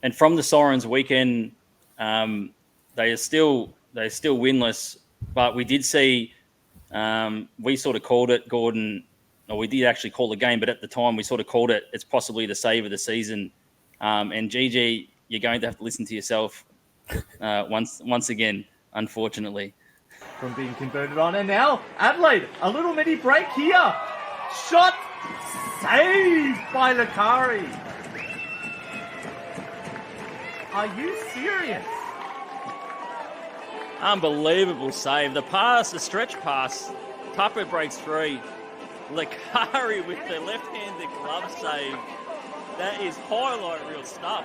and from the Sirens weekend, they are still winless. But we did see, we sort of called it, Gordon, or we did actually call the game, but at the time we sort of called it. It's possibly the save of the season. And GG, you're going to have to listen to yourself once again, unfortunately. From being converted on, and now Adelaide, a little mini break here. Shot saved by Lakari. Are you serious? Unbelievable save. The stretch pass. Tupper breaks free. Lakari with the left-handed glove save. That is highlight reel stuff.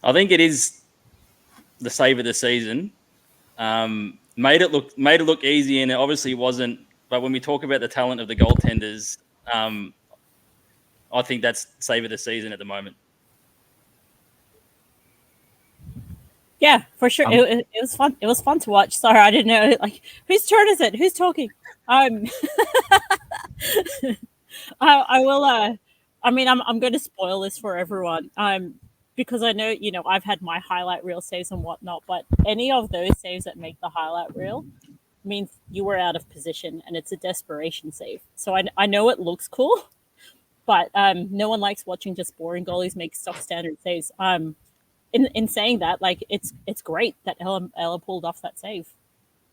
I think it is the save of the season. Made it look easy, and it obviously wasn't. But when we talk about the talent of the goaltenders, I think that's save of the season at the moment. Yeah, for sure. It was fun. It was fun to watch. Sorry, I didn't know. Like, whose turn is it? Who's talking? I will. I mean, I'm going to spoil this for everyone. Because I know, I've had my highlight reel saves and whatnot, but any of those saves that make the highlight reel means you were out of position, and it's a desperation save. So I know it looks cool, but no one likes watching just boring goalies make stock standard saves. In saying that, like, it's great that Ella pulled off that save.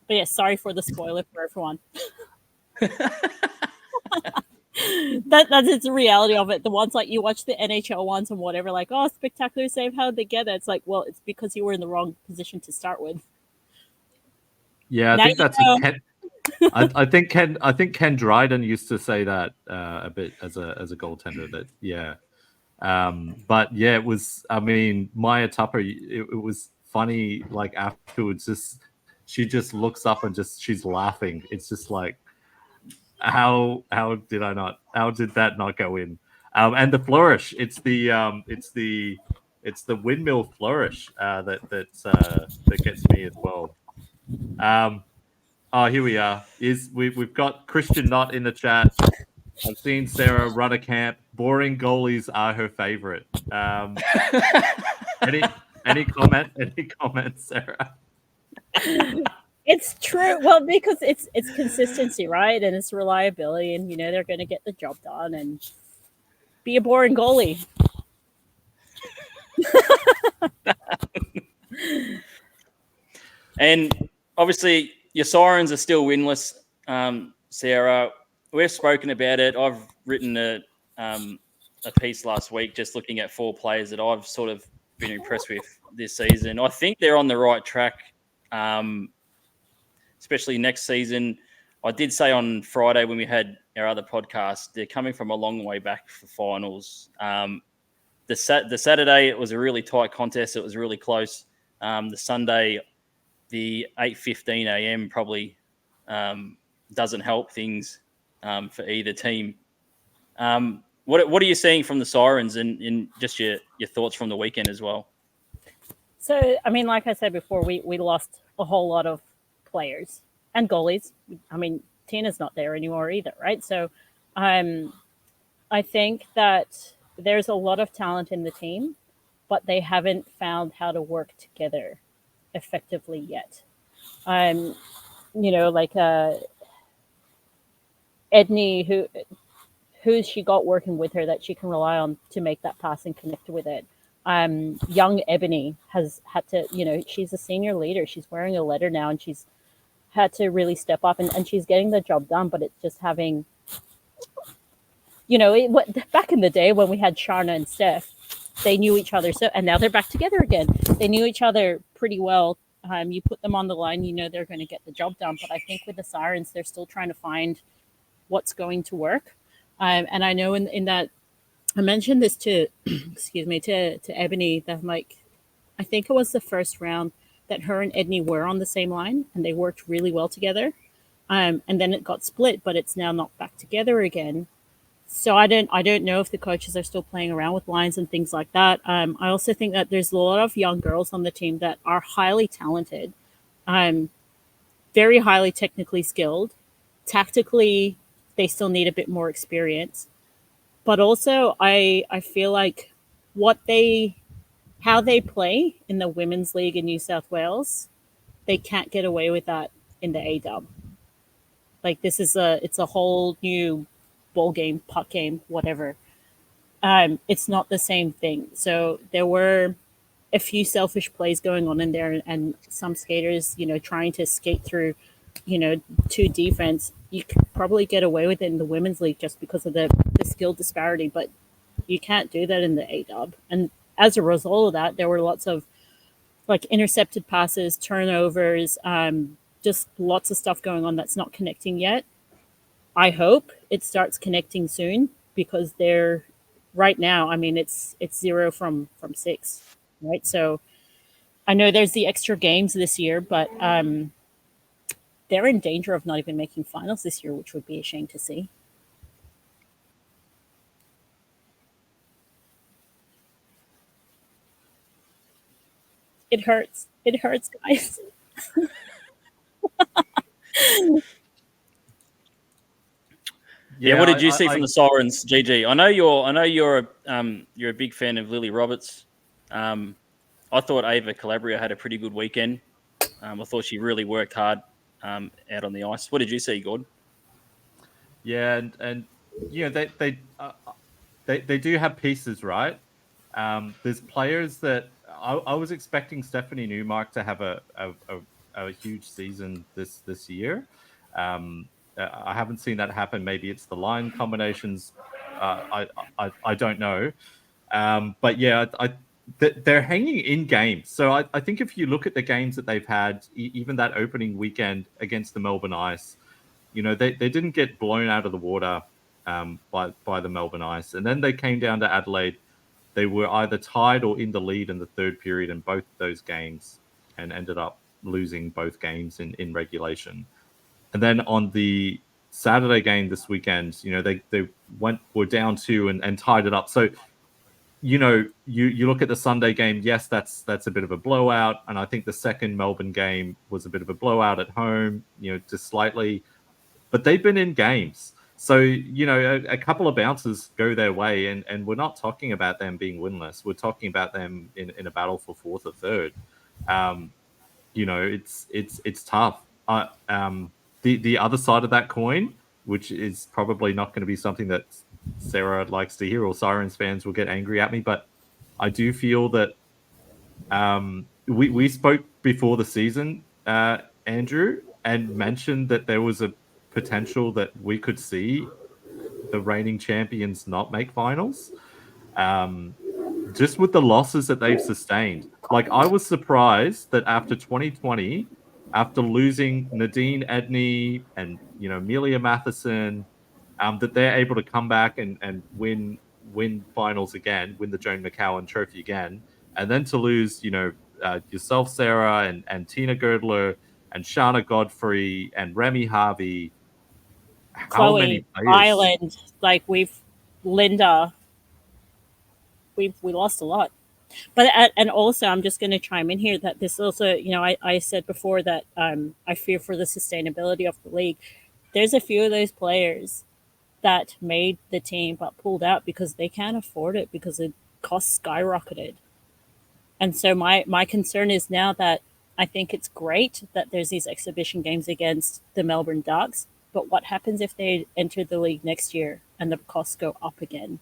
But yeah, sorry for the spoiler for everyone. That's it's the reality of it. The ones like you watch the NHL ones and whatever, like, oh, spectacular save, how did they get it? It's like, well, it's because you were in the wrong position to start with. Yeah, I think that's I think Ken Dryden used to say that a bit as a goaltender. That but yeah, it was. I mean, Maya Tupper. It was funny. Like afterwards, she just looks up and she's laughing. It's just like, how did that not go in? And the flourish. It's the windmill flourish that gets me as well. Here we are. We've got Christian Knott in the chat. I've seen Sarah run a camp. Boring goalies are her favorite. Any comments, Sarah? It's true. Well, because it's consistency, right? And it's reliability, and they're going to get the job done and be a boring goalie. And obviously, your Sirens are still winless, Sarah. We've spoken about it. I've written a piece last week just looking at 4 players that I've sort of been impressed with this season. I think they're on the right track, especially next season. I did say on Friday when we had our other podcast, they're coming from a long way back for finals. The Saturday, it was a really tight contest. It was really close. The Sunday, the 8:15 a.m. probably doesn't help things for either team. What are you seeing from the Sirens and just your thoughts from the weekend as well? So, I mean, like I said before, we lost a whole lot of players and goalies. I mean, Tina's not there anymore either, right? So I think that there's a lot of talent in the team, but they haven't found how to work together effectively yet. Like Edney, who she got working with her that she can rely on to make that pass and connect with it. Young Ebony has had to, she's a senior leader. She's wearing a letter now, and she's had to really step up, and she's getting the job done, but it's just having, back in the day when we had Sharna and Steph, they knew each other. So, and now they're back together again. They knew each other pretty well. You put them on the line, they're going to get the job done. But I think with the Sirens, they're still trying to find what's going to work. And I know in that, I mentioned this to, to Ebony, that I think it was the first round that her and Edney were on the same line, and they worked really well together. And then it got split, but it's now not back together again. So I don't know if the coaches are still playing around with lines and things like that. I also think that there's a lot of young girls on the team that are highly talented, very highly technically skilled. Tactically, they still need a bit more experience. But also, I feel like how they play in the women's league in New South Wales, they can't get away with that in the A-Dub. Like it's a whole new ball game, puck game, whatever. It's not the same thing. So there were a few selfish plays going on in there, and some skaters, trying to skate through, to defense. You could probably get away with it in the women's league just because of the skill disparity, but you can't do that in the A-Dub. And as a result of that, there were lots of like intercepted passes, turnovers, just lots of stuff going on that's not connecting yet. I hope it starts connecting soon, because they're right now. I mean, it's 0 from 6, right? So I know there's the extra games this year, but they're in danger of not even making finals this year, which would be a shame to see. It hurts. It hurts, guys. Yeah, what did you see from the Sirens, GG? I know you're a big fan of Lily Roberts. I thought Ava Calabria had a pretty good weekend. I thought she really worked hard out on the ice. What did you see, Gordon? Yeah, and they do have pieces, right? There's players that I was expecting Stephanie Newmark to have a huge season this year. I haven't seen that happen. Maybe it's the line combinations. I don't know. But yeah, they're hanging in games. So I think if you look at the games that they've had, even that opening weekend against the Melbourne Ice, they didn't get blown out of the water by the Melbourne Ice. And then they came down to Adelaide. They were either tied or in the lead in the third period in both those games, and ended up losing both games in regulation. And then on the Saturday game this weekend, they were down 2 and tied it up. So, you look at the Sunday game. Yes, that's a bit of a blowout, and I think the second Melbourne game was a bit of a blowout at home, just slightly. But they've been in games, so a couple of bounces go their way, and we're not talking about them being winless. We're talking about them in a battle for fourth or third. It's tough. The other side of that coin, which is probably not going to be something that Sarah likes to hear, or Sirens fans will get angry at me, but I do feel that we spoke before the season, Andrew, and mentioned that there was a potential that we could see the reigning champions not make finals. Just with the losses that they've sustained. Like, I was surprised that after 2020, after losing Nadine Edney and Amelia Matheson, that they're able to come back and win finals again, win the Joan McCowan Trophy again, and then to lose yourself, Sarah, and Tina Girdler and Shana Godfrey and Remy Harvey. Chloe, many players? Island, Linda, we lost a lot. But and also, I'm just going to chime in here that this also, I said before that I fear for the sustainability of the league. There's a few of those players that made the team but pulled out because they can't afford it, because the costs skyrocketed. And so my concern is now that I think it's great that there's these exhibition games against the Melbourne Ducks, but what happens if they enter the league next year and the costs go up again?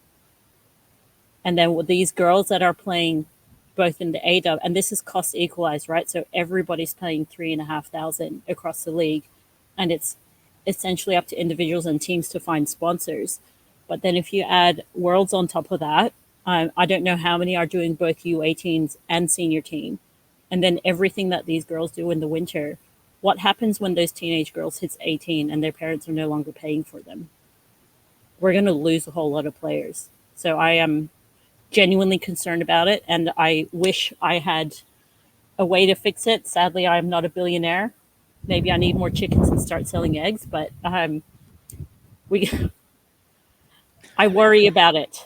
And then with these girls that are playing both in the A-Dub, and this is cost equalized, right? So everybody's paying $3,500 across the league, and it's essentially up to individuals and teams to find sponsors. But then if you add Worlds on top of that, I don't know how many are doing both U18s and senior team. And then everything that these girls do in the winter, what happens when those teenage girls hits 18 and their parents are no longer paying for them? We're going to lose a whole lot of players. So I am genuinely concerned about it, and I wish I had a way to fix it. Sadly, I'm not a billionaire. Maybe I need more chickens and start selling eggs, but I worry about it.